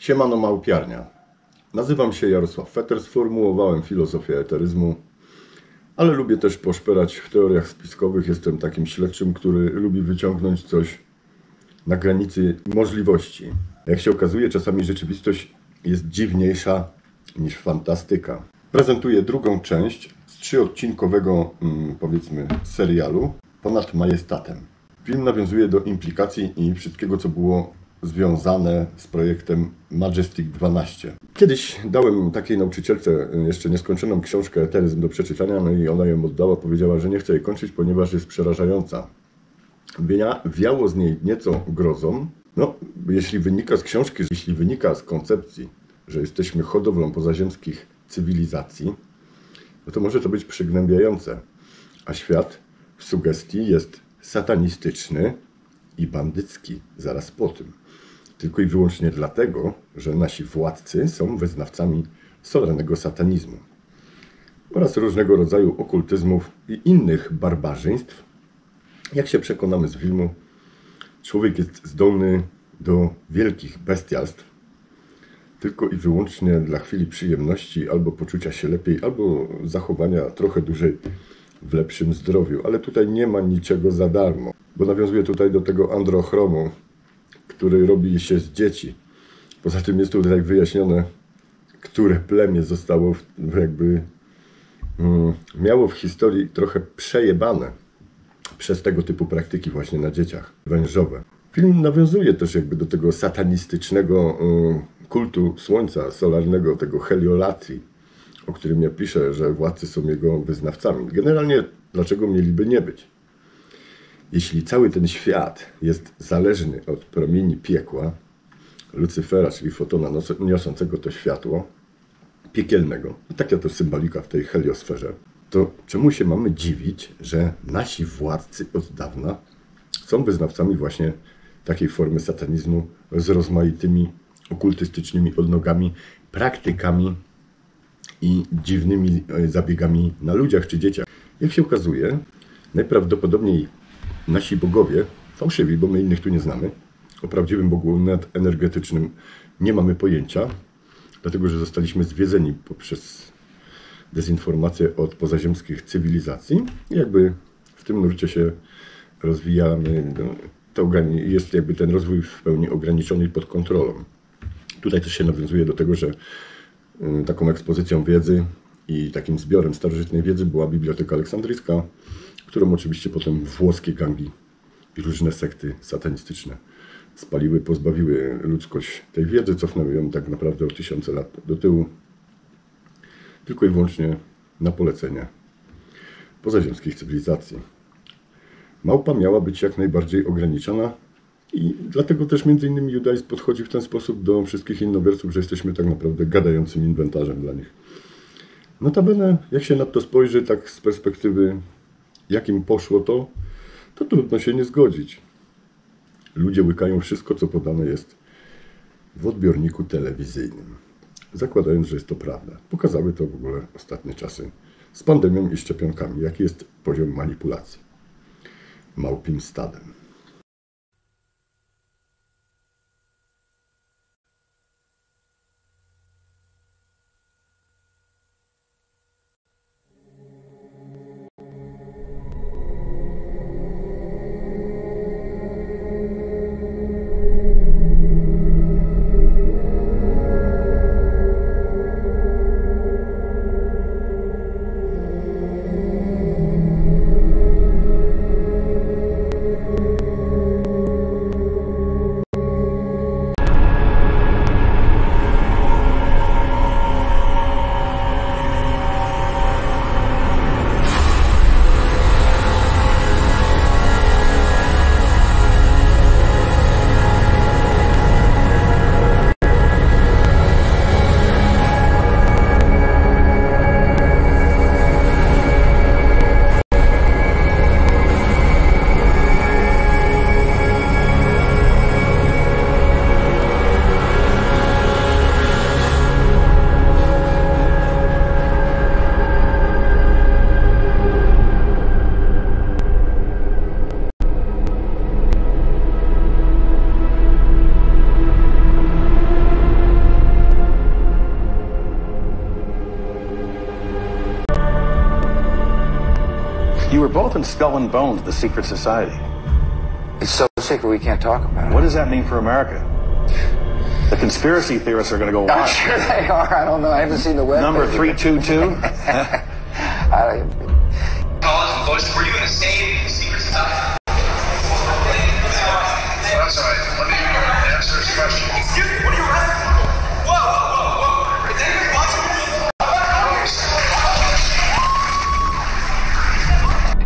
Siemano małpiarnia. Nazywam się Jarosław Fetter, sformułowałem filozofię eteryzmu, ale lubię też poszperać w teoriach spiskowych. Jestem takim śledczym, który lubi wyciągnąć coś na granicy możliwości. Jak się okazuje, czasami rzeczywistość jest dziwniejsza niż fantastyka. Prezentuję drugą część z 3-odcinkowego, powiedzmy, serialu Ponad majestatem. Film nawiązuje do implikacji i wszystkiego, co było związane z projektem Majestic 12. Kiedyś dałem takiej nauczycielce jeszcze nieskończoną książkę Eteryzm do przeczytania, no i ona ją oddała, powiedziała, że nie chce jej kończyć, ponieważ jest przerażająca. Wiało z niej nieco grozą. No, jeśli wynika z książki, jeśli wynika z koncepcji, że jesteśmy hodowlą pozaziemskich cywilizacji, no to może to być przygnębiające. A świat w sugestii jest satanistyczny i bandycki zaraz po tym. Tylko i wyłącznie dlatego, że nasi władcy są wyznawcami solarnego satanizmu oraz różnego rodzaju okultyzmów i innych barbarzyństw. Jak się przekonamy z filmu, człowiek jest zdolny do wielkich bestialstw tylko i wyłącznie dla chwili przyjemności, albo poczucia się lepiej, albo zachowania trochę dłużej w lepszym zdrowiu. Ale tutaj nie ma niczego za darmo, bo nawiązuje tutaj do tego androchromu, który robi się z dzieci. Poza tym jest tutaj wyjaśnione, które plemię zostało miało w historii trochę przejebane przez tego typu praktyki właśnie na dzieciach wężowe. Film nawiązuje też do tego satanistycznego kultu słońca solarnego, tego heliolatrii, o którym ja piszę, że władcy są jego wyznawcami. Generalnie dlaczego mieliby nie być? Jeśli cały ten świat jest zależny od promieni piekła, Lucyfera, czyli fotona niosącego to światło piekielnego, i taka to symbolika w tej heliosferze, to czemu się mamy dziwić, że nasi władcy od dawna są wyznawcami właśnie takiej formy satanizmu z rozmaitymi okultystycznymi odnogami, praktykami i dziwnymi zabiegami na ludziach czy dzieciach. Jak się okazuje, najprawdopodobniej nasi bogowie, fałszywi, bo my innych tu nie znamy, o prawdziwym Bogu nadenergetycznym nie mamy pojęcia, dlatego że zostaliśmy zwiedzeni poprzez dezinformację od pozaziemskich cywilizacji. I w tym nurcie się rozwijamy, to jest ten rozwój w pełni ograniczony i pod kontrolą. Tutaj też się nawiązuje do tego, że taką ekspozycją wiedzy i takim zbiorem starożytnej wiedzy była Biblioteka Aleksandryjska, którą oczywiście potem włoskie gangi i różne sekty satanistyczne spaliły, pozbawiły ludzkość tej wiedzy, cofnęły ją tak naprawdę o tysiące lat do tyłu, tylko i wyłącznie na polecenie pozaziemskich cywilizacji. Małpa miała być jak najbardziej ograniczona i dlatego też między innymi judaizm podchodzi w ten sposób do wszystkich innowersów, że jesteśmy tak naprawdę gadającym inwentarzem dla nich. Notabene, jak się na to spojrzy, tak z perspektywy jakim poszło to trudno się nie zgodzić. Ludzie łykają wszystko, co podane jest w odbiorniku telewizyjnym, zakładając, że jest to prawda. Pokazały to w ogóle ostatnie czasy z pandemią i szczepionkami, jaki jest poziom manipulacji małpim stadem. both in Skull and Bones, the secret society. It's so secret we can't talk about it. What does that mean for America? The conspiracy theorists are going to go wild. I'm sure they are. I don't know. I haven't seen the web. Number 322? Were you going to say the secret society? That's all right. Let me answer his question. Excuse me, what are you asking? Whoa. Is anybody watching?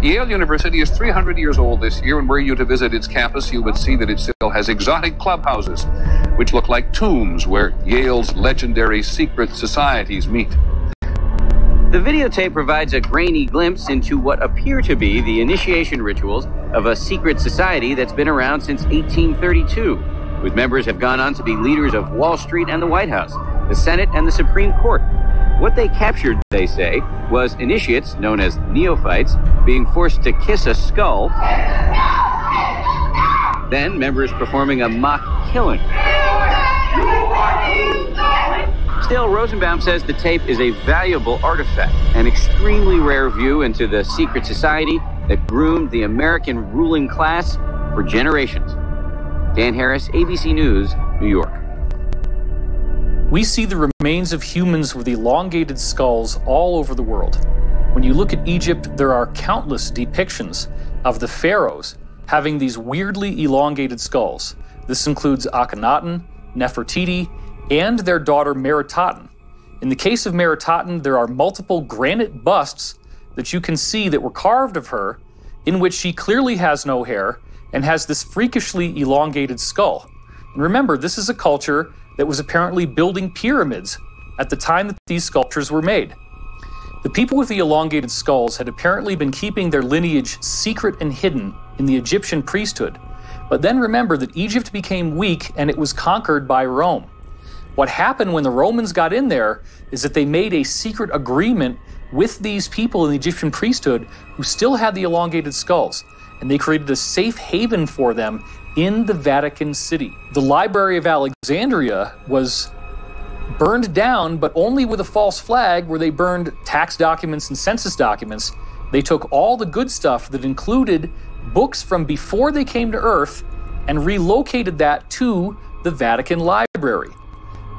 Yale University is 300 years old this year, and were you to visit its campus, you would see that it still has exotic clubhouses, which look like tombs where Yale's legendary secret societies meet. The videotape provides a grainy glimpse into what appear to be the initiation rituals of a secret society that's been around since 1832, whose members have gone on to be leaders of Wall Street and the White House, the Senate and the Supreme Court. What they captured, they say, was initiates, known as neophytes, being forced to kiss a skull, then members performing a mock killing. Still, Rosenbaum says the tape is a valuable artifact, an extremely rare view into the secret society that groomed the American ruling class for generations. Dan Harris, ABC News, New York. We see the remains of humans with elongated skulls all over the world. When you look at Egypt, there are countless depictions of the pharaohs having these weirdly elongated skulls. This includes Akhenaten, Nefertiti, and their daughter Meritaten. In the case of Meritaten, there are multiple granite busts that you can see that were carved of her, in which she clearly has no hair and has this freakishly elongated skull. And remember, this is a culture that was apparently building pyramids at the time that these sculptures were made. The people with the elongated skulls had apparently been keeping their lineage secret and hidden in the Egyptian priesthood. But then remember that Egypt became weak and it was conquered by Rome. What happened when the Romans got in there is that they made a secret agreement with these people in the Egyptian priesthood who still had the elongated skulls, and they created a safe haven for them in the Vatican City. The Library of Alexandria was burned down, but only with a false flag, where they burned tax documents and census documents. They took all the good stuff that included books from before they came to Earth and relocated that to the Vatican Library.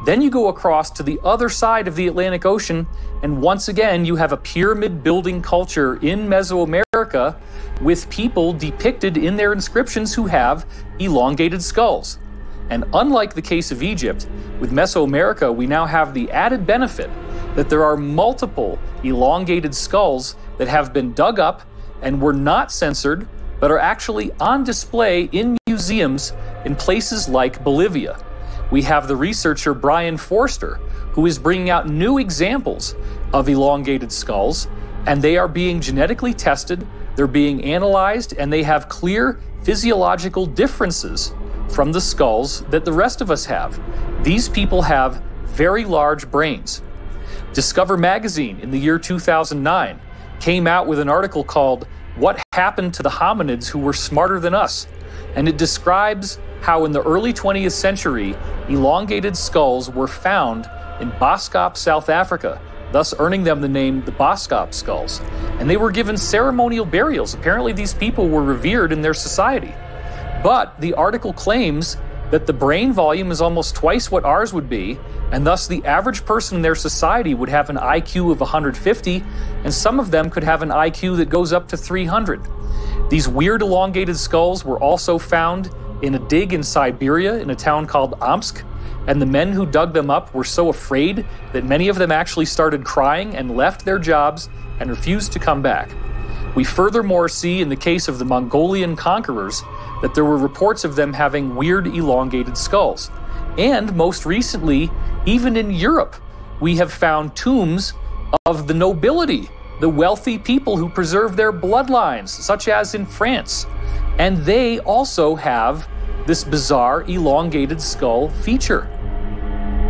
Then you go across to the other side of the Atlantic Ocean, and once again you have a pyramid building culture in Mesoamerica with people depicted in their inscriptions who have elongated skulls. And unlike the case of Egypt, with Mesoamerica we now have the added benefit that there are multiple elongated skulls that have been dug up and were not censored, but are actually on display in museums in places like Bolivia. We have the researcher Brian Forster, who is bringing out new examples of elongated skulls, and they are being genetically tested, they're being analyzed, and they have clear physiological differences from the skulls that the rest of us have. These people have very large brains. Discover magazine in the year 2009 came out with an article called "What Happened to the Hominids Who Were Smarter Than Us?" And it describes how in the early 20th century, elongated skulls were found in Boskop, South Africa, thus earning them the name the Boskop skulls. And they were given ceremonial burials. Apparently these people were revered in their society. But the article claims that the brain volume is almost twice what ours would be, and thus the average person in their society would have an IQ of 150, and some of them could have an IQ that goes up to 300. These weird elongated skulls were also found in a dig in Siberia in a town called Omsk, and the men who dug them up were so afraid that many of them actually started crying and left their jobs and refused to come back. We furthermore see in the case of the Mongolian conquerors that there were reports of them having weird elongated skulls. And most recently, even in Europe, we have found tombs of the nobility, the wealthy people who preserve their bloodlines, such as in France. And they also have this bizarre elongated skull feature.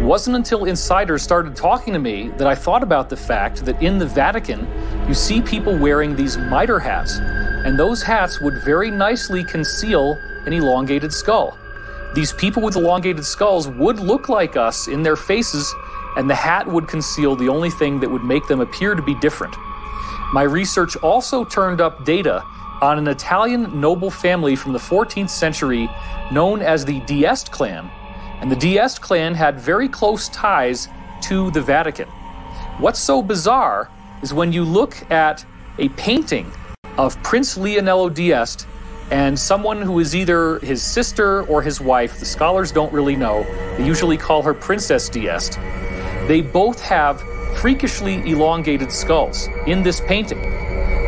It wasn't until insiders started talking to me that I thought about the fact that in the Vatican, you see people wearing these mitre hats, and those hats would very nicely conceal an elongated skull. These people with elongated skulls would look like us in their faces, and the hat would conceal the only thing that would make them appear to be different. My research also turned up data on an Italian noble family from the 14th century known as the d'Este clan. And the d'Este clan had very close ties to the Vatican. What's so bizarre is when you look at a painting of Prince Leonello d'Este and someone who is either his sister or his wife, the scholars don't really know, they usually call her Princess d'Este. They both have freakishly elongated skulls in this painting.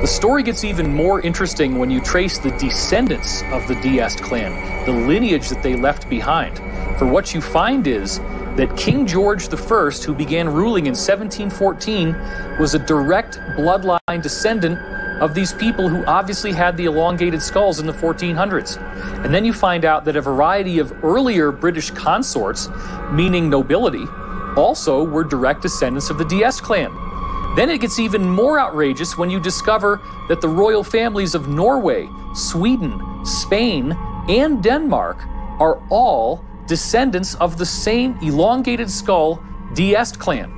The story gets even more interesting when you trace the descendants of the d'Este clan, the lineage that they left behind. For what you find is that King George I, who began ruling in 1714, was a direct bloodline descendant of these people who obviously had the elongated skulls in the 1400s. And then you find out that a variety of earlier British consorts, meaning nobility, also were direct descendants of the d'Este clan. Then it gets even more outrageous when you discover that the royal families of Norway, Sweden, Spain, and Denmark are all descendants of the same elongated skull d'Este clan.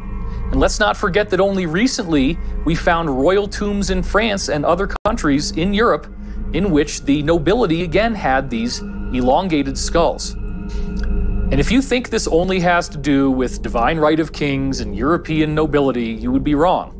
And let's not forget that only recently we found royal tombs in France and other countries in Europe in which the nobility again had these elongated skulls. And if you think this only has to do with divine right of kings and European nobility, you would be wrong.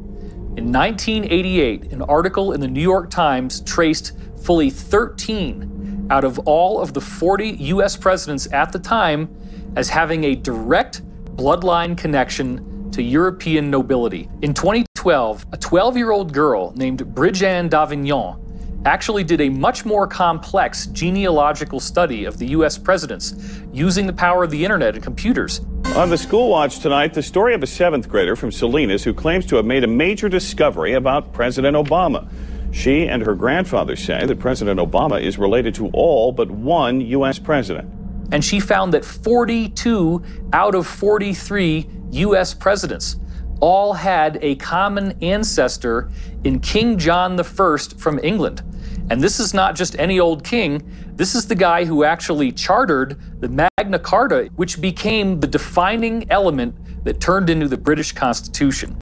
In 1988, an article in the New York Times traced fully 13 out of all of the 40 US presidents at the time as having a direct bloodline connection to European nobility. In 2012, a 12-year-old girl named Bridget d'Avignon actually did a much more complex genealogical study of the US presidents using the power of the internet and computers. On the School Watch tonight, the story of a 7th grader from Salinas who claims to have made a major discovery about President Obama. She and her grandfather say that President Obama is related to all but one US president. And she found that 42 out of 43 US presidents all had a common ancestor in King John I from England. And this is not just any old king. This is the guy who actually chartered the Magna Carta, which became the defining element that turned into the British Constitution.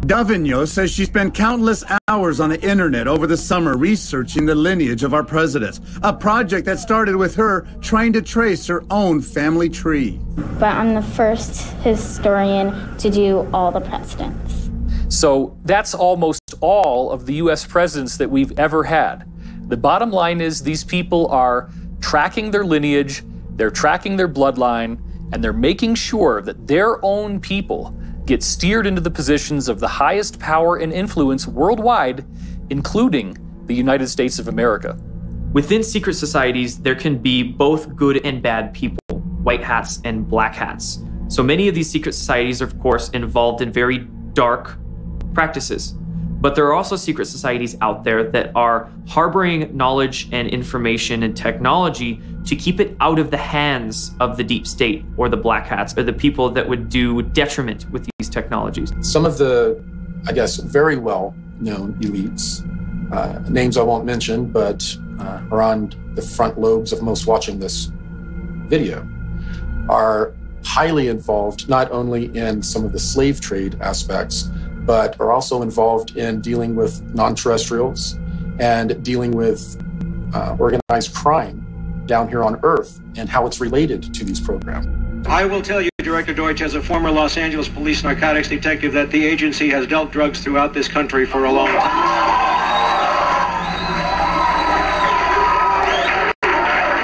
D'Avignon says she spent countless hours on the internet over the summer researching the lineage of our presidents, a project that started with her trying to trace her own family tree. But I'm the first historian to do all the presidents. So that's almost all of the US presidents that we've ever had. The bottom line is these people are tracking their lineage, they're tracking their bloodline, and they're making sure that their own people get steered into the positions of the highest power and influence worldwide, including the United States of America. Within secret societies, there can be both good and bad people, white hats and black hats. So many of these secret societies are, of course, involved in very dark practices. But there are also secret societies out there that are harboring knowledge and information and technology to keep it out of the hands of the deep state or the black hats or the people that would do detriment with these technologies. Some of the, I guess, very well-known elites, names I won't mention, but are on the front lobes of most watching this video, are highly involved not only in some of the slave trade aspects, but are also involved in dealing with non-terrestrials and dealing with organized crime down here on Earth and how it's related to these programs. I will tell you, Director Deutsch, as a former Los Angeles police narcotics detective, that the agency has dealt drugs throughout this country for a long time.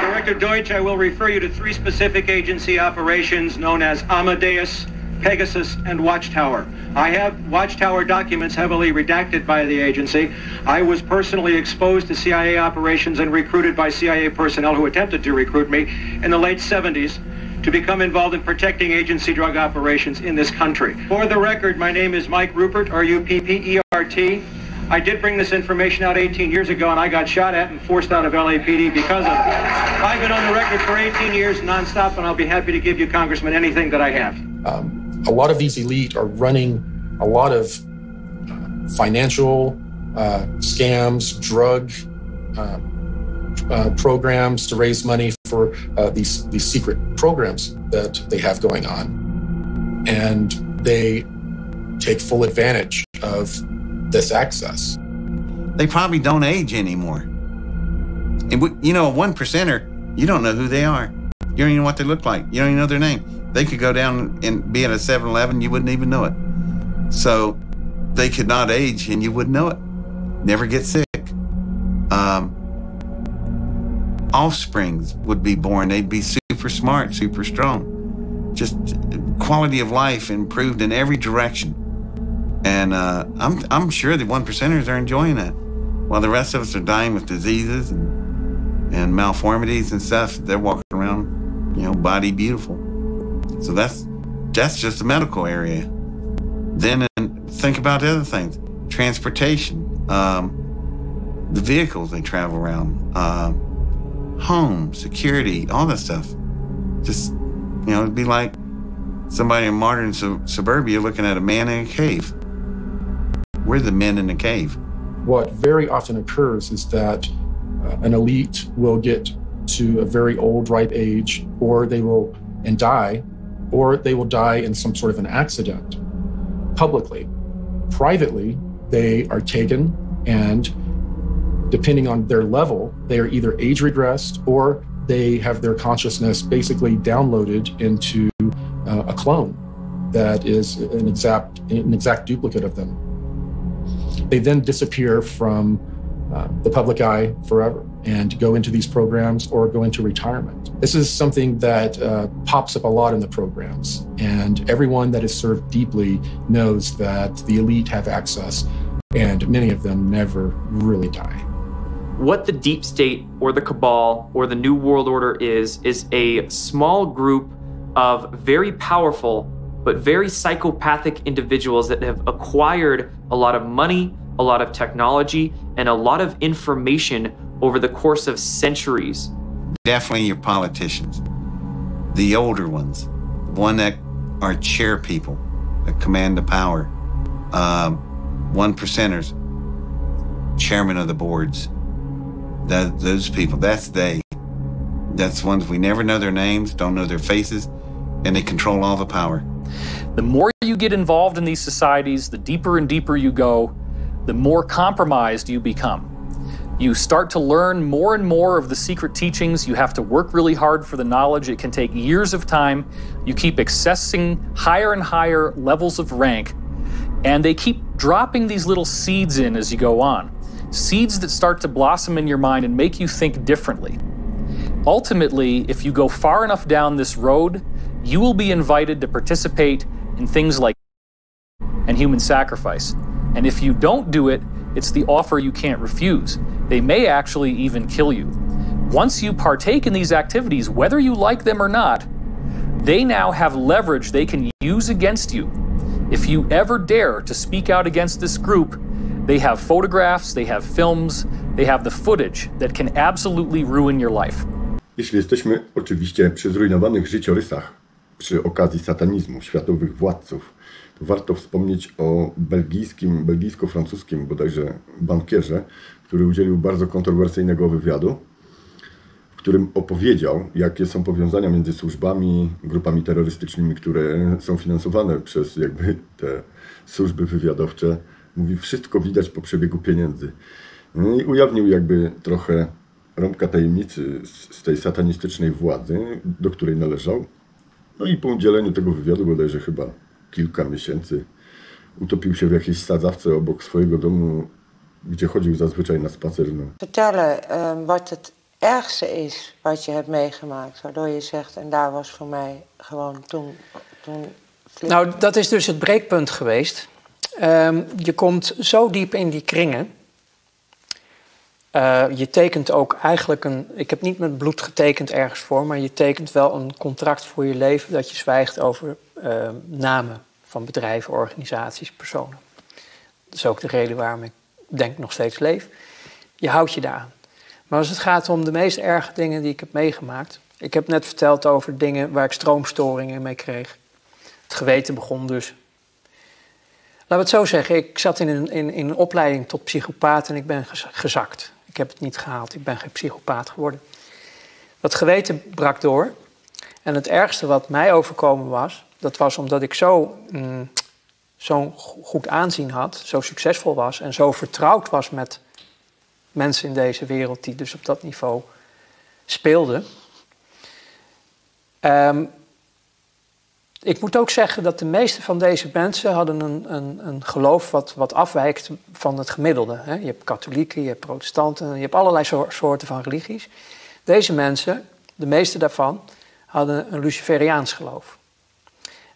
Director Deutsch, I will refer you to 3 specific agency operations known as Amadeus, Pegasus, and Watchtower. I have Watchtower documents heavily redacted by the agency. I was personally exposed to CIA operations and recruited by CIA personnel who attempted to recruit me in the late 70s to become involved in protecting agency drug operations in this country. For the record, my name is Mike Rupert, R-U-P-P-E-R-T. I did bring this information out 18 years ago, and I got shot at and forced out of LAPD because of it. I've been on the record for 18 years nonstop, and I'll be happy to give you, Congressman, anything that I have. A lot of these elite are running a lot of financial scams, drug programs to raise money for these secret programs that they have going on. And they take full advantage of this access. They probably don't age anymore. And you know, a 1%er, you don't know who they are. You don't even know what they look like. You don't even know their name. They could go down and be at a 7-Eleven, you wouldn't even know it. So they could not age and you wouldn't know it. Never get sick. Offsprings would be born. They'd be super smart, super strong. Just quality of life improved in every direction. And I'm sure the 1%ers are enjoying that. While the rest of us are dying with diseases and malformities and stuff, they're walking around, you know, body beautiful. So that's just the medical area. Then think about the other things. Transportation, the vehicles they travel around, home, security, all that stuff. Just, you know, it'd be like somebody in modern suburbia looking at a man in a cave. We're the men in the cave. What very often occurs is that an elite will get to a very old, ripe age, or they will die, or they will die in some sort of an accident publicly. Privately, they are taken, and depending on their level, they are either age regressed or they have their consciousness basically downloaded into a clone that is an exact duplicate of them. They then disappear from the public eye forever and go into these programs or go into retirement. This is something that pops up a lot in the programs, and everyone that is served deeply knows that the elite have access, and many of them never really die. What the deep state or the cabal or the New World Order is a small group of very powerful but very psychopathic individuals that have acquired a lot of money, a lot of technology, and a lot of information over the course of centuries. Definitely your politicians, the older ones, the one that are chair people that command the power, 1%ers, chairman of the boards, those people, that's they. That's ones we never know their names, don't know their faces, and they control all the power. The more you get involved in these societies, the deeper and deeper you go, the more compromised you become. You start to learn more and more of the secret teachings. You have to work really hard for the knowledge. It can take years of time. You keep accessing higher and higher levels of rank, and they keep dropping these little seeds in as you go on. Seeds that start to blossom in your mind and make you think differently. Ultimately, if you go far enough down this road, you will be invited to participate in things like and human sacrifice. And if you don't do it, it's the offer you can't refuse. They may actually even kill you. Once you partake in these activities, whether you like them or not, they now have leverage they can use against you. If you ever dare to speak out against this group, they have photographs, they have films, they have the footage that can absolutely ruin your life. Jeśli jesteśmy oczywiście przy zrujnowanych życiorysach, przy okazji satanizmu, światowych władców, to warto wspomnieć o belgijsko-francuskim bodajże bankierze, który udzielił bardzo kontrowersyjnego wywiadu, w którym opowiedział, jakie są powiązania między służbami, grupami terrorystycznymi, które są finansowane przez jakby te służby wywiadowcze. Mówi, wszystko widać po przebiegu pieniędzy. I ujawnił jakby trochę rąbka tajemnicy z tej satanistycznej władzy, do której należał. No i po udzieleniu tego wywiadu, bodajże chyba kilka miesięcy, utopił się w jakiejś sadzawce obok swojego domu, gdzie chodził zazwyczaj na spacer. Vertellen wat het ergste is wat je hebt meegemaakt, waardoor je zegt, en daar was voor mij gewoon toen. Nou, dat is dus het breekpunt geweest. Je komt zo diep in die kringen. Je tekent ook eigenlijk ik heb niet met bloed getekend ergens voor, maar je tekent wel een contract voor je leven dat je zwijgt over namen van bedrijven, organisaties, personen. Dat is ook de reden waarom ik denk nog steeds leef. Je houdt je daaraan. Maar als het gaat om de meest erge dingen die ik heb meegemaakt. Ik heb net verteld over dingen waar ik stroomstoringen mee kreeg. Het geweten begon dus. Laten we het zo zeggen, ik zat in een opleiding tot psychopaat en ik ben gezakt. Ik heb het niet gehaald, ik ben geen psychopaat geworden. Dat geweten brak door. En het ergste wat mij overkomen was, dat was omdat ik zo zo'n goed aanzien had, zo succesvol was en zo vertrouwd was met mensen in deze wereld die dus op dat niveau speelden. Ik moet ook zeggen dat de meeste van deze mensen hadden een geloof wat afwijkt van het gemiddelde. Hè? Je hebt katholieken, je hebt protestanten, je hebt allerlei soorten van religies. Deze mensen, de meeste daarvan, hadden een Luciferiaans geloof.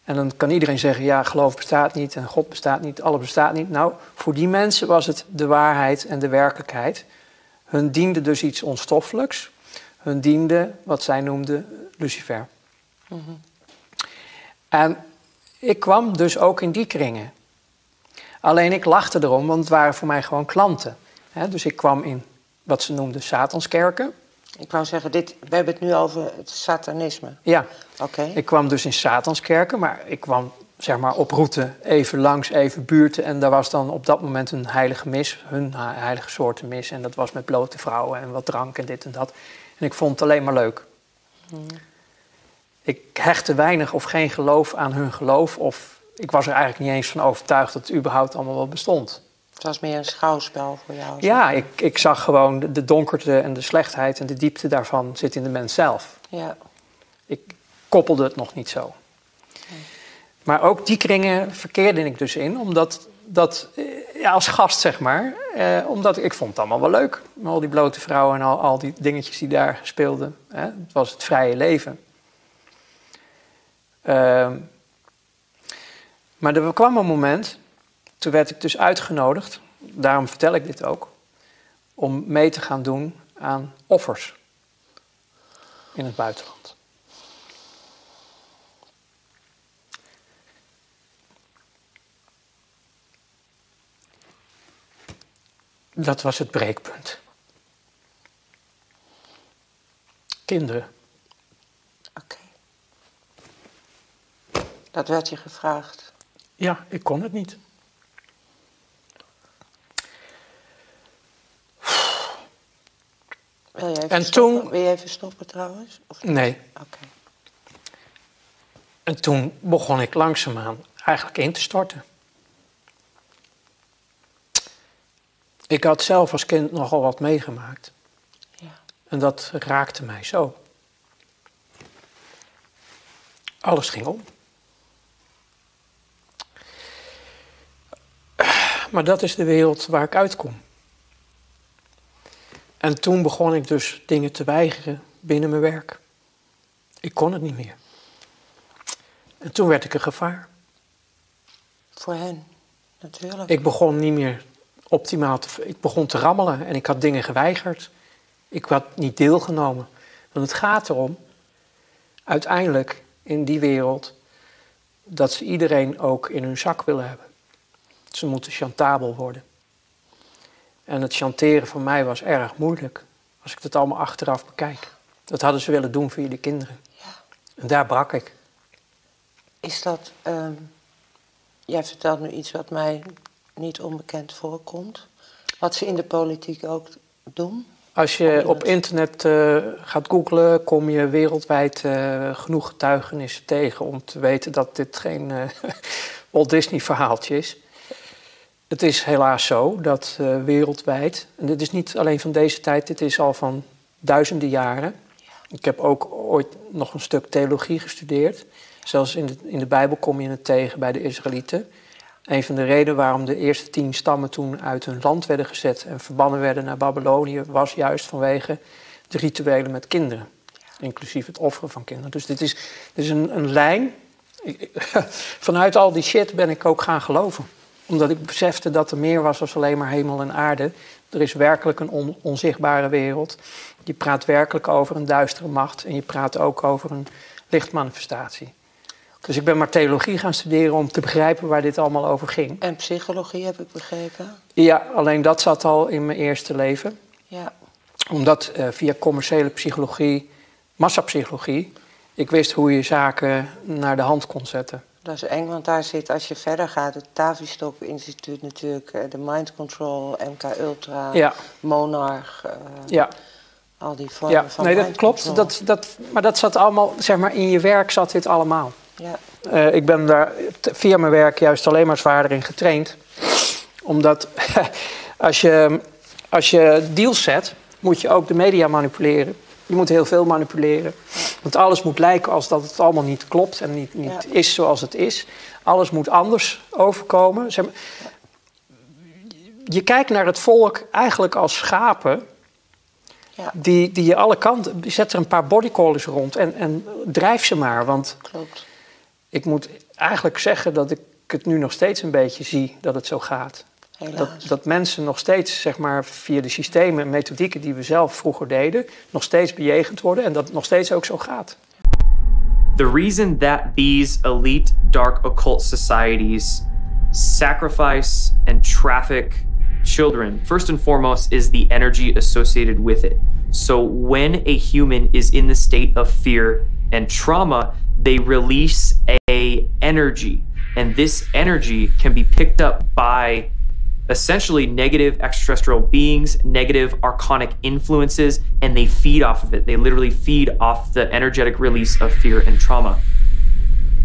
En dan kan iedereen zeggen, ja, geloof bestaat niet en God bestaat niet, alles bestaat niet. Nou, voor die mensen was het de waarheid en de werkelijkheid. Hun diende dus iets onstoffelijks. Hun diende wat zij noemden Lucifer. Mm-hmm. En ik kwam dus ook in die kringen. Alleen ik lachte erom, want het waren voor mij gewoon klanten. Dus ik kwam in wat ze noemden Satanskerken. Ik wou zeggen, we hebben het nu over het satanisme. Ja, okay. Ik kwam dus in Satanskerken, maar ik kwam zeg maar op route even langs, even buurten. En daar was dan op dat moment een heilige mis, hun heilige soorten mis. En dat was met blote vrouwen en wat drank en dit en dat. En ik vond het alleen maar leuk. Hmm. Ik hechtte weinig of geen geloof aan hun geloof. Of ik was er eigenlijk niet eens van overtuigd dat het überhaupt allemaal wel bestond. Het was meer een schouwspel voor jou? Ja, ik zag gewoon de donkerte en de slechtheid en de diepte daarvan zit in de mens zelf. Ja. Ik koppelde het nog niet zo. Nee. Maar ook die kringen verkeerde ik dus in, omdat als gast zeg maar, omdat ik vond het allemaal wel leuk. Al die blote vrouwen en al die dingetjes die daar speelden. Het was het vrije leven. Maar er kwam een moment, toen werd ik dus uitgenodigd, daarom vertel ik dit ook, om mee te gaan doen aan offers in het buitenland. Dat was het breekpunt. Kinderen. Oké. Dat werd je gevraagd? Ja, ik kon het niet. Wil je even stoppen trouwens? Of nee. Oké. En toen begon ik langzaamaan eigenlijk in te storten. Ik had zelf als kind nogal wat meegemaakt. Ja. En dat raakte mij zo. Alles ging om. Maar dat is de wereld waar ik uitkom. En toen begon ik dus dingen te weigeren binnen mijn werk. Ik kon het niet meer. En toen werd ik een gevaar. Voor hen, natuurlijk. Ik begon niet meer optimaal ik begon te rammelen en ik had dingen geweigerd. Ik had niet deelgenomen. Want het gaat erom, uiteindelijk in die wereld, dat ze iedereen ook in hun zak willen hebben. Ze moeten chantabel worden. En het chanteren voor mij was erg moeilijk, als ik het allemaal achteraf bekijk. Dat hadden ze willen doen via de kinderen. Ja. En daar brak ik. Is dat... jij vertelt nu iets wat mij niet onbekend voorkomt. Wat ze in de politiek ook doen. Als je op internet gaat googlen, kom je wereldwijd genoeg getuigenissen tegen om te weten dat dit geen Walt Disney verhaaltje is. Het is helaas zo dat wereldwijd, en dit is niet alleen van deze tijd, dit is al van duizenden jaren. Ja. Ik heb ook ooit nog een stuk theologie gestudeerd. Zelfs in de Bijbel kom je het tegen bij de Israëlieten. Een van de redenen waarom de eerste 10 stammen toen uit hun land werden gezet en verbannen werden naar Babylonië, was juist vanwege de rituelen met kinderen. Ja. Inclusief het offeren van kinderen. Dus dit is een lijn. Vanuit al die shit ben ik ook gaan geloven. Omdat ik besefte dat er meer was dan alleen maar hemel en aarde. Er is werkelijk een onzichtbare wereld. Je praat werkelijk over een duistere macht. En je praat ook over een lichtmanifestatie. Dus ik ben maar theologie gaan studeren om te begrijpen waar dit allemaal over ging. En psychologie heb ik begrepen? Ja, alleen dat zat al in mijn eerste leven. Ja. Omdat via commerciële psychologie, massapsychologie, ik wist hoe je zaken naar de hand kon zetten. Dat is eng, want daar zit, als je verder gaat, het Tavistock Instituut natuurlijk, de Mind Control, MK Ultra, ja. Monarch, ja. al die vormen van nee, dat klopt. Maar dat zat allemaal, zeg maar, in je werk zat dit allemaal. Ja. Ik ben daar via mijn werk juist alleen maar zwaarder in getraind. Omdat als je deals zet, moet je ook de media manipuleren. Je moet heel veel manipuleren. Want alles moet lijken als dat het allemaal niet klopt en niet is zoals het is. Alles moet anders overkomen. Je kijkt naar het volk eigenlijk als schapen. Ja. Die je alle kanten... Je zet er een paar bodycallers rond en drijf ze maar. Want klopt. Ik moet eigenlijk zeggen dat ik het nu nog steeds een beetje zie dat het zo gaat. Dat mensen nog steeds, zeg maar, via de systemen en methodieken die we zelf vroeger deden, nog steeds bejegend worden en dat het nog steeds ook zo gaat. The reason that these elite dark occult societies sacrifice and traffic children, first and foremost, is the energy associated with it. So when a human is in the state of fear and trauma, they release a energy, and this energy can be picked up by essentially negative extraterrestrial beings, negative archonic influences, and they feed off of it. They literally feed off the energetic release of fear and trauma.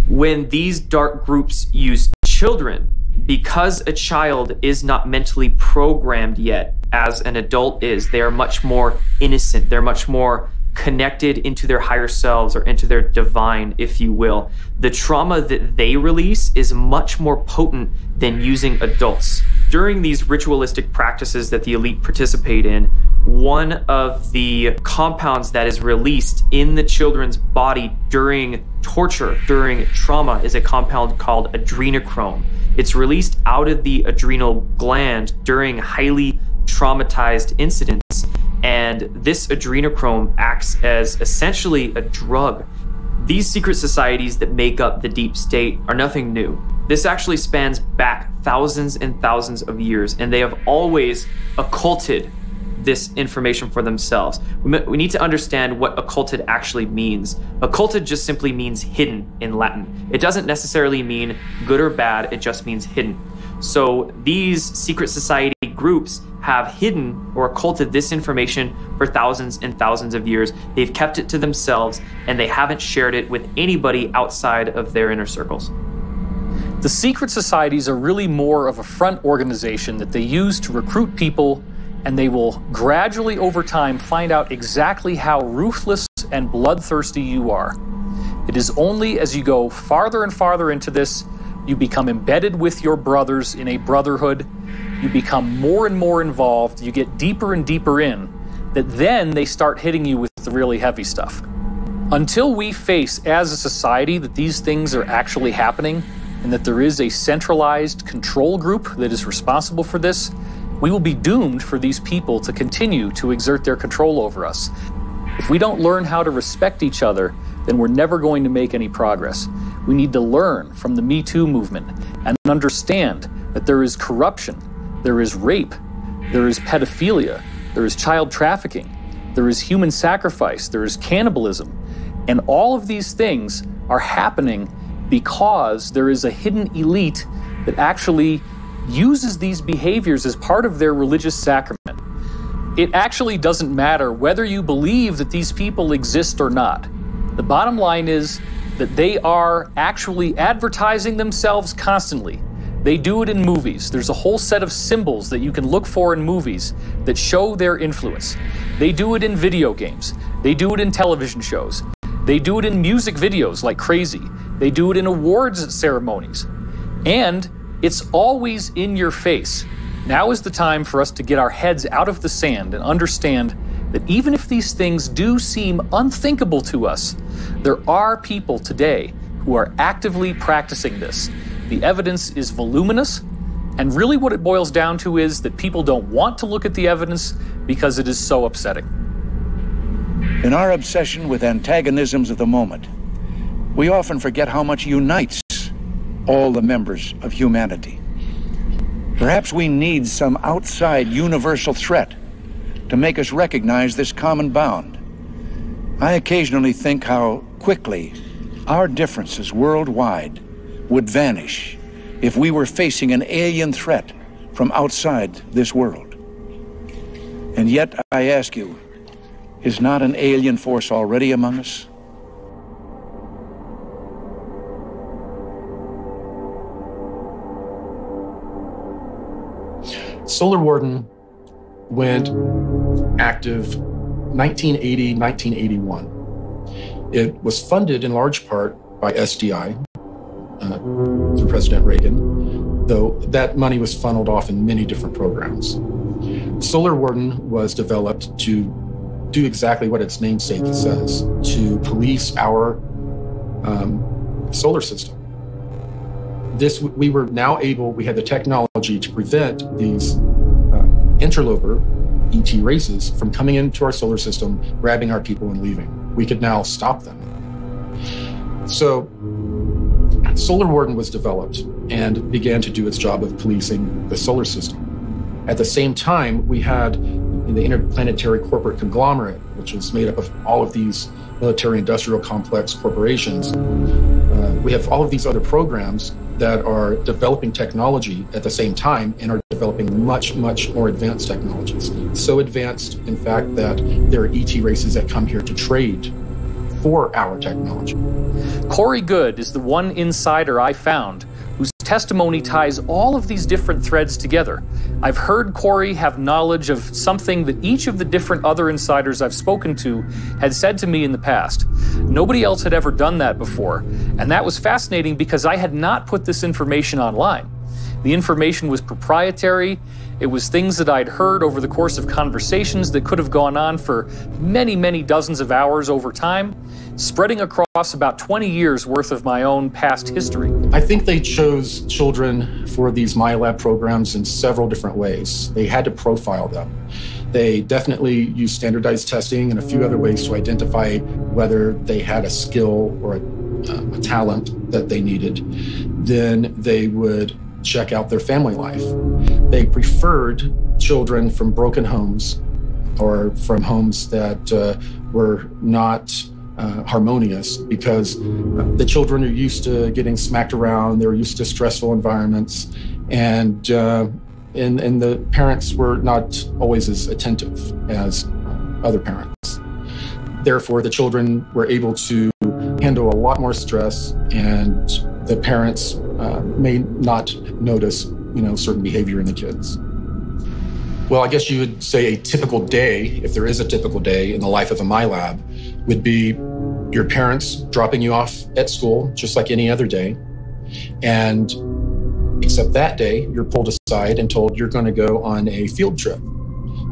When these dark groups use children, because a child is not mentally programmed yet as an adult is, they are much more innocent, they're much more connected into their higher selves or into their divine, if you will. The trauma that they release is much more potent than using adults. During these ritualistic practices that the elite participate in, one of the compounds that is released in the children's body during torture, during trauma, is a compound called adrenochrome. It's released out of the adrenal gland during highly traumatized incidents. And this adrenochrome acts as essentially a drug. These secret societies that make up the deep state are nothing new. This actually spans back thousands and thousands of years, and they have always occulted this information for themselves. We need to understand what occulted actually means. Occulted just simply means hidden in Latin. It doesn't necessarily mean good or bad, it just means hidden. So these secret society groups have hidden or occulted this information for thousands and thousands of years. They've kept it to themselves, and they haven't shared it with anybody outside of their inner circles. The secret societies are really more of a front organization that they use to recruit people, and they will gradually over time find out exactly how ruthless and bloodthirsty you are. It is only as you go farther and farther into this, you become embedded with your brothers in a brotherhood, you become more and more involved, you get deeper and deeper in, that then they start hitting you with the really heavy stuff. Until we face as a society that these things are actually happening and that there is a centralized control group that is responsible for this, we will be doomed for these people to continue to exert their control over us. If we don't learn how to respect each other, then we're never going to make any progress. We need to learn from the Me Too movement and understand that there is corruption, there is rape, there is pedophilia, there is child trafficking, there is human sacrifice, there is cannibalism. And all of these things are happening because there is a hidden elite that actually uses these behaviors as part of their religious sacrament. It actually doesn't matter whether you believe that these people exist or not. The bottom line is that they are actually advertising themselves constantly. They do it in movies. There's a whole set of symbols that you can look for in movies that show their influence. They do it in video games. They do it in television shows. They do it in music videos like crazy. They do it in awards ceremonies. And it's always in your face. Now is the time for us to get our heads out of the sand and understand that even if these things do seem unthinkable to us, there are people today who are actively practicing this. The evidence is voluminous, and really what it boils down to is that people don't want to look at the evidence because it is so upsetting. In our obsession with antagonisms of the moment, we often forget how much unites all the members of humanity. Perhaps we need some outside universal threat to make us recognize this common bound. I occasionally think how quickly our differences worldwide would vanish if we were facing an alien threat from outside this world. And yet, I ask you, is not an alien force already among us? Solar Warden went active 1980, 1981. It was funded in large part by SDI through President Reagan, though that money was funneled off in many different programs. Solar Warden was developed to do exactly what its namesake says, to police our solar system. We were now able, we had the technology to prevent these interloper ET races from coming into our solar system, grabbing our people and leaving. We could now stop them. So Solar Warden was developed and began to do its job of policing the solar system. At the same time, we had the interplanetary corporate conglomerate, which is made up of all of these military-industrial complex corporations. We have all of these other programs that are developing technology at the same time and are developing much, much more advanced technologies. So advanced, in fact, that there are ET races that come here to trade for our technology. Corey Good is the one insider I found whose testimony ties all of these different threads together. I've heard Corey have knowledge of something that each of the different other insiders I've spoken to had said to me in the past. Nobody else had ever done that before, and that was fascinating because I had not put this information online. The information was proprietary. It was things that I'd heard over the course of conversations that could have gone on for many, many dozens of hours over time, spreading across about 20 years worth of my own past history. I think they chose children for these MyLab programs in several different ways. They had to profile them. They definitely used standardized testing and a few other ways to identify whether they had a skill or a talent that they needed. Then they would check out their family life. They preferred children from broken homes or from homes that were not harmonious because the children are used to getting smacked around, they're used to stressful environments, and the parents were not always as attentive as other parents. Therefore, the children were able to handle a lot more stress, and the parents may not notice, certain behavior in the kids. Well, I guess you would say a typical day, if there is a typical day in the life of a MyLab, would be your parents dropping you off at school, just like any other day. And except that day, you're pulled aside and told you're going to go on a field trip.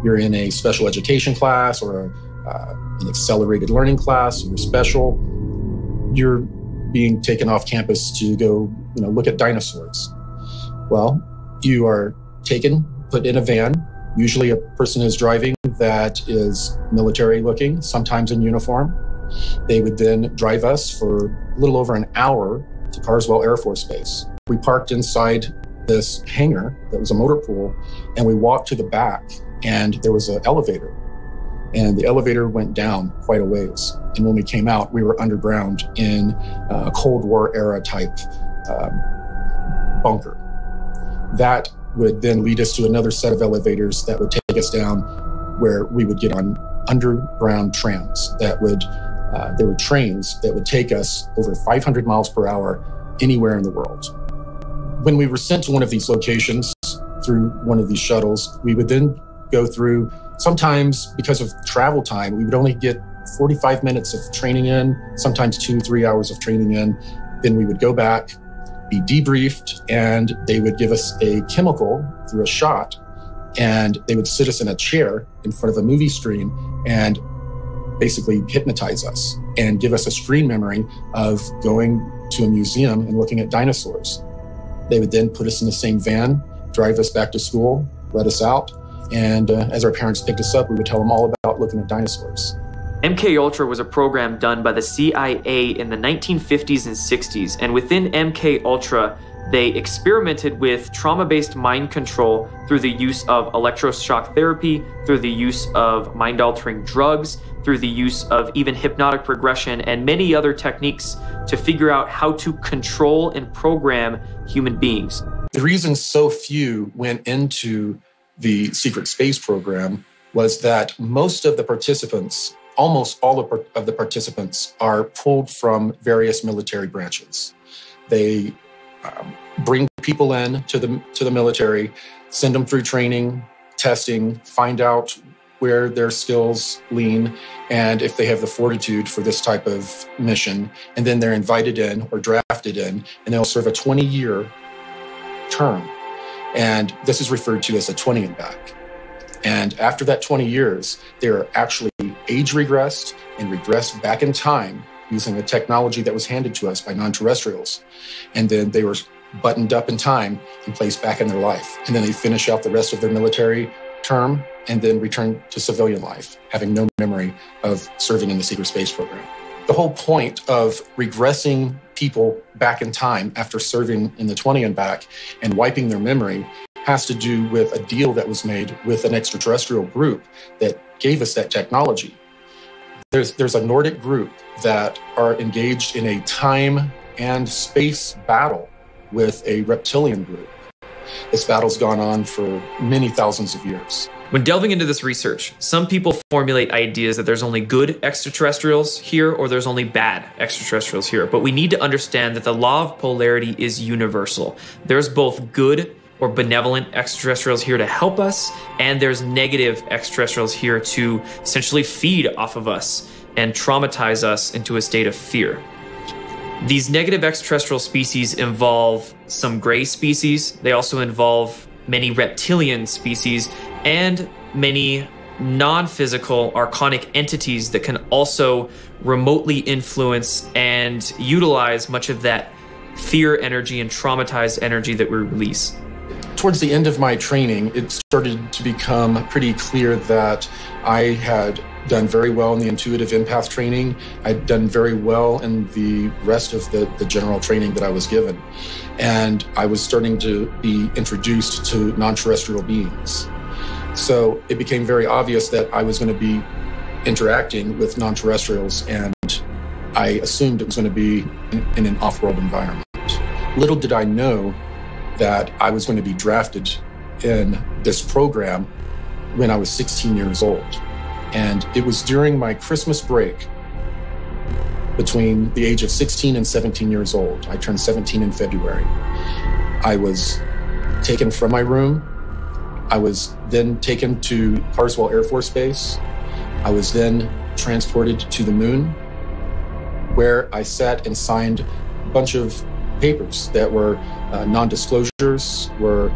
You're in a special education class or an accelerated learning class, you're special. You're being taken off campus to go, look at dinosaurs. Well, you are taken, put in a van. Usually a person is driving that is military looking, sometimes in uniform. They would then drive us for a little over an hour to Carswell Air Force Base. We parked inside this hangar that was a motor pool, and we walked to the back, and there was an elevator. And the elevator went down quite a ways. And when we came out, we were underground in a Cold War era type bunker. That would then lead us to another set of elevators that would take us down where we would get on underground trams that would, there were trains that would take us over 500 miles per hour anywhere in the world. When we were sent to one of these locations through one of these shuttles, we would then go through, sometimes because of travel time, we would only get 45 minutes of training in, sometimes 2-3 hours of training in. Then we would go back, be debriefed, and they would give us a chemical through a shot, and they would sit us in a chair in front of a movie screen and basically hypnotize us and give us a screen memory of going to a museum and looking at dinosaurs. They would then put us in the same van, drive us back to school, let us out, and as our parents picked us up, we would tell them all about looking at dinosaurs. MKUltra was a program done by the CIA in the 1950s and 60s, and within MKUltra, they experimented with trauma-based mind control through the use of electroshock therapy, through the use of mind-altering drugs, through the use of even hypnotic regression and many other techniques to figure out how to control and program human beings. The reason so few went into the secret space program was that most of the participants, almost all of the participants, are pulled from various military branches. They bring people in to the military, send them through training, testing, find out where their skills lean and if they have the fortitude for this type of mission. And then they're invited in or drafted in, and they'll serve a 20-year term. And this is referred to as a 20 and back. And after that 20 years, they're actually age regressed and regressed back in time using the technology that was handed to us by non-terrestrials. And then they were buttoned up in time and placed back in their life. And then they finish out the rest of their military term and then return to civilian life, having no memory of serving in the secret space program. The whole point of regressing people back in time after serving in the 20 and back and wiping their memory has to do with a deal that was made with an extraterrestrial group that gave us that technology. There's a Nordic group that are engaged in a time and space battle with a reptilian group. This battle's gone on for many thousands of years. When delving into this research, some people formulate ideas that there's only good extraterrestrials here or there's only bad extraterrestrials here. But we need to understand that the law of polarity is universal. There's both good or benevolent extraterrestrials here to help us, and there's negative extraterrestrials here to essentially feed off of us and traumatize us into a state of fear. These negative extraterrestrial species involve some gray species. They also involve many reptilian species and many non-physical archonic entities that can also remotely influence and utilize much of that fear energy and traumatized energy that we release. Towards the end of my training, it started to become pretty clear that I had done very well in the intuitive empath training. I'd done very well in the rest of the general training that I was given. And I was starting to be introduced to non-terrestrial beings. So it became very obvious that I was going to be interacting with non-terrestrials, and I assumed it was going to be in an off-world environment. Little did I know that I was going to be drafted in this program when I was 16 years old. And it was during my Christmas break between the age of 16 and 17 years old. I turned 17 in February. I was taken from my room. I was then taken to Carswell Air Force Base. I was then transported to the moon, where I sat and signed a bunch of papers that were non-disclosures, were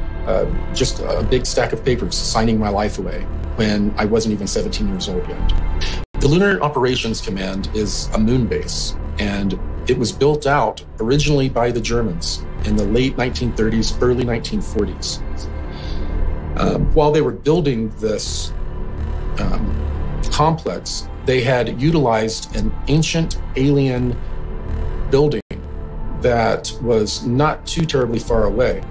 just a big stack of papers signing my life away when I wasn't even 17 years old yet. The Lunar Operations Command is a moon base, and it was built out originally by the Germans in the late 1930s, early 1940s. While they were building this complex, they had utilized an ancient alien building that was not too terribly far away.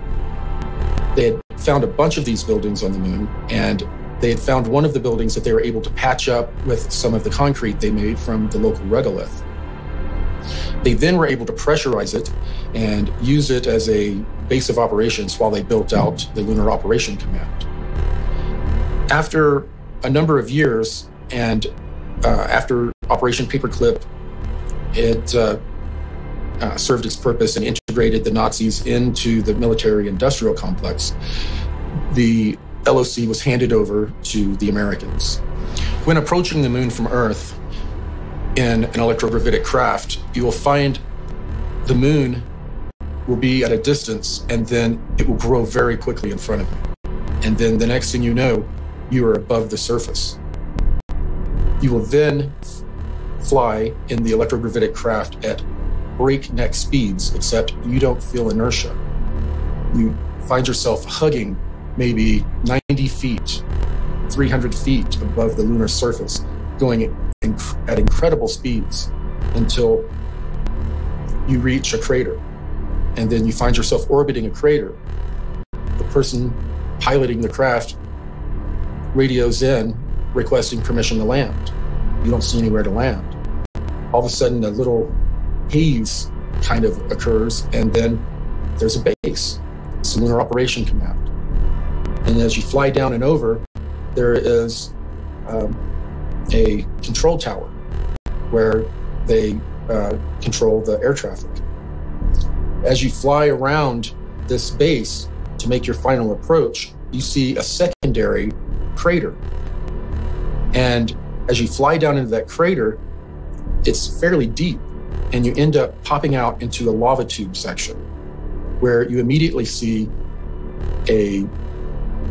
They had found a bunch of these buildings on the moon, and they had found one of the buildings that they were able to patch up with some of the concrete they made from the local regolith. They then were able to pressurize it and use it as a base of operations while they built out the Lunar Operation Command. After a number of years, and after Operation Paperclip, it served its purpose and integrated the Nazis into the military-industrial complex, the LOC was handed over to the Americans. When approaching the moon from Earth in an electrogravitic craft, you will find the moon will be at a distance, and then it will grow very quickly in front of you. And then the next thing you know, you are above the surface. You will then fly in the electrogravitic craft at breakneck speeds, except you don't feel inertia. You find yourself hugging maybe 90 feet, 300 feet above the lunar surface, going at incredible speeds until you reach a crater. And then you find yourself orbiting a crater. The person piloting the craft radios in, requesting permission to land. You don't see anywhere to land. All of a sudden, a little haze kind of occurs, and then there's a base. It's the Lunar Operation Command. And as you fly down and over, there is a control tower where they control the air traffic. As you fly around this base to make your final approach, you see a secondary crater. And as you fly down into that crater, it's fairly deep, and you end up popping out into a lava tube section where you immediately see a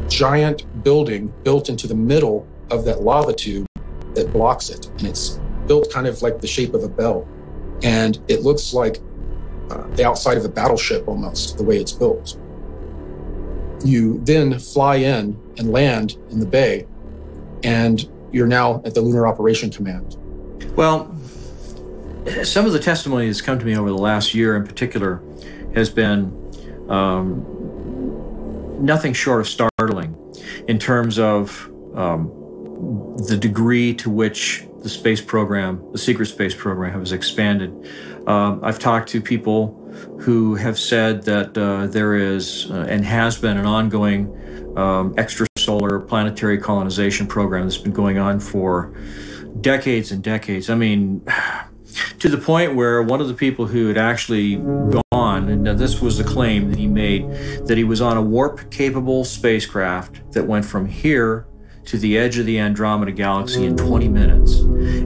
giant building built into the middle of that lava tube that blocks it. And it's built kind of like the shape of a bell. And it looks like the outside of a battleship almost, the way it's built. You then fly in and land in the bay, and you're now at the Lunar Operation Command. Well, some of the testimony that's come to me over the last year in particular has been nothing short of startling in terms of the degree to which the space program, the secret space program, has expanded. I've talked to people who have said that there is and has been an ongoing extrasolar planetary colonization program that's been going on for decades and decades. I mean, to the point where one of the people who had actually gone, and this was the claim that he made, that he was on a warp-capable spacecraft that went from here to the edge of the Andromeda Galaxy in 20 minutes.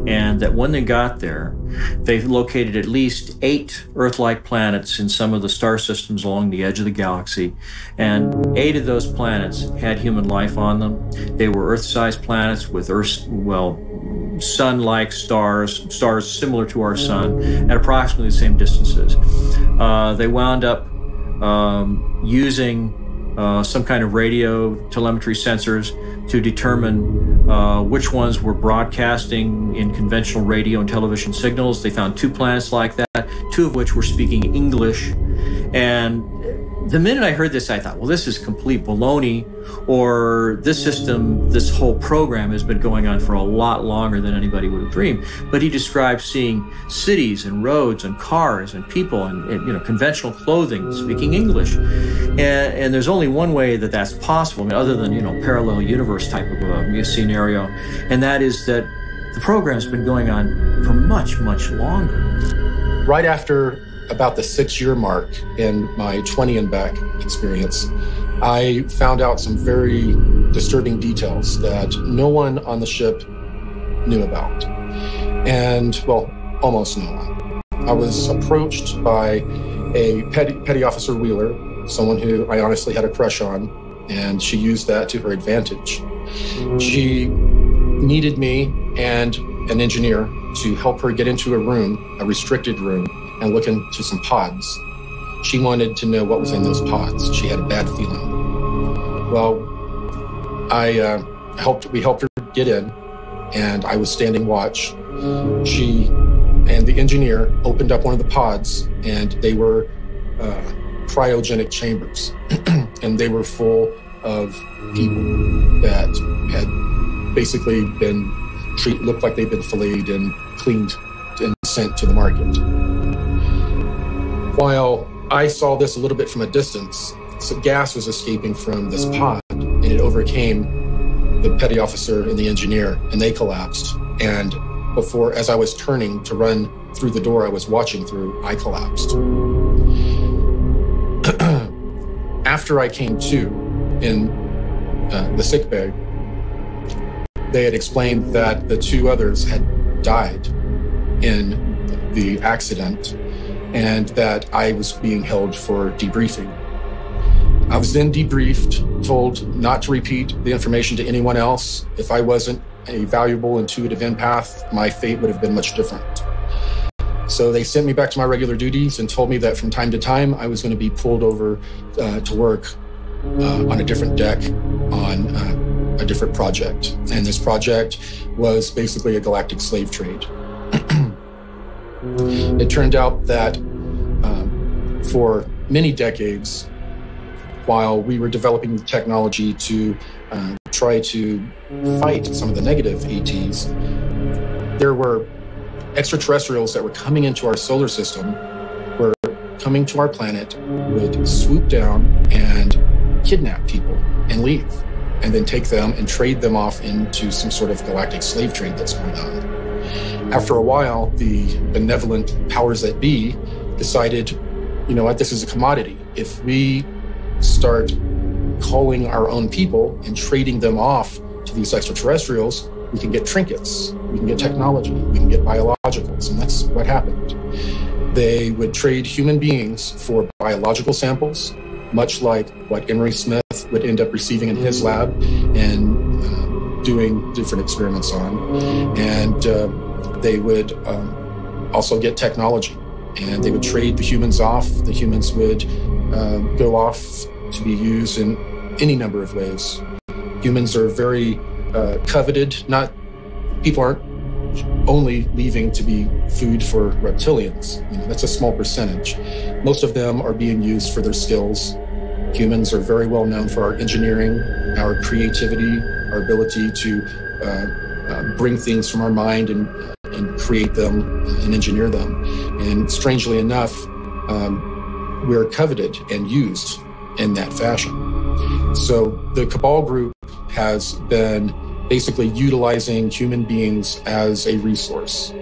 And that when they got there, they located at least 8 Earth-like planets in some of the star systems along the edge of the galaxy. And 8 of those planets had human life on them. They were Earth-sized planets with sun-like stars similar to our sun at approximately the same distances. They wound up using some kind of radio telemetry sensors to determine which ones were broadcasting in conventional radio and television signals. They found 2 planets like that, 2 of which were speaking English. And the minute I heard this, I thought, well, this is complete baloney, or this system, this whole program has been going on for a lot longer than anybody would have dreamed. But he described seeing cities and roads and cars and people and conventional clothing speaking English. And there's only one way that that's possible, I mean, other than, parallel universe type of a scenario, and that is that the program's been going on for much, much longer. Right after about the 6-year mark in my 20 and back experience, I found out some very disturbing details that no one on the ship knew about. And, well, almost no one. I was approached by a petty officer Wheeler, someone who I honestly had a crush on, and she used that to her advantage. She needed me and an engineer to help her get into a room, a restricted room, and look into some pods. She wanted to know what was in those pods. She had a bad feeling. Well, we helped her get in, and I was standing watch. She and the engineer opened up one of the pods, and they were cryogenic chambers, and they were full of people that had basically looked like they'd been filleted and cleaned and sent to the market. While I saw this a little bit from a distance, so gas was escaping from this pod, and it overcame the petty officer and the engineer, and they collapsed. And as I was turning to run through the door I was watching through, I collapsed. After I came to in the sick bay, they had explained that the 2 others had died in the accident, and that I was being held for debriefing. I was then debriefed, told not to repeat the information to anyone else. If I wasn't a valuable intuitive empath, my fate would have been much different. So they sent me back to my regular duties and told me that from time to time I was going to be pulled over to work on a different deck on a different project. And this project was basically a galactic slave trade. It turned out that for many decades, while we were developing technology to try to fight some of the negative ATs, there were extraterrestrials that were coming into our solar system, were coming to our planet, would swoop down and kidnap people and leave, and then take them and trade them off into some sort of galactic slave trade that's going on. After a while, the benevolent powers that be decided, you know what, this is a commodity. If we start calling our own people and trading them off to these extraterrestrials, we can get trinkets, we can get technology, we can get biologicals, and that's what happened. They would trade human beings for biological samples, much like what Emery Smith would end up receiving in his lab and doing different experiments on. And they would also get technology, and they would trade the humans off. The humans would go off to be used in any number of ways. Humans are very coveted. People aren't only leaving to be food for reptilians. That's a small percentage. Most of them are being used for their skills. Humans are very well known for our engineering, our creativity, our ability to bring things from our mind and create them and engineer them. And strangely enough, we're coveted and used in that fashion. So the Cabal group has been basically utilizing human beings as a resource.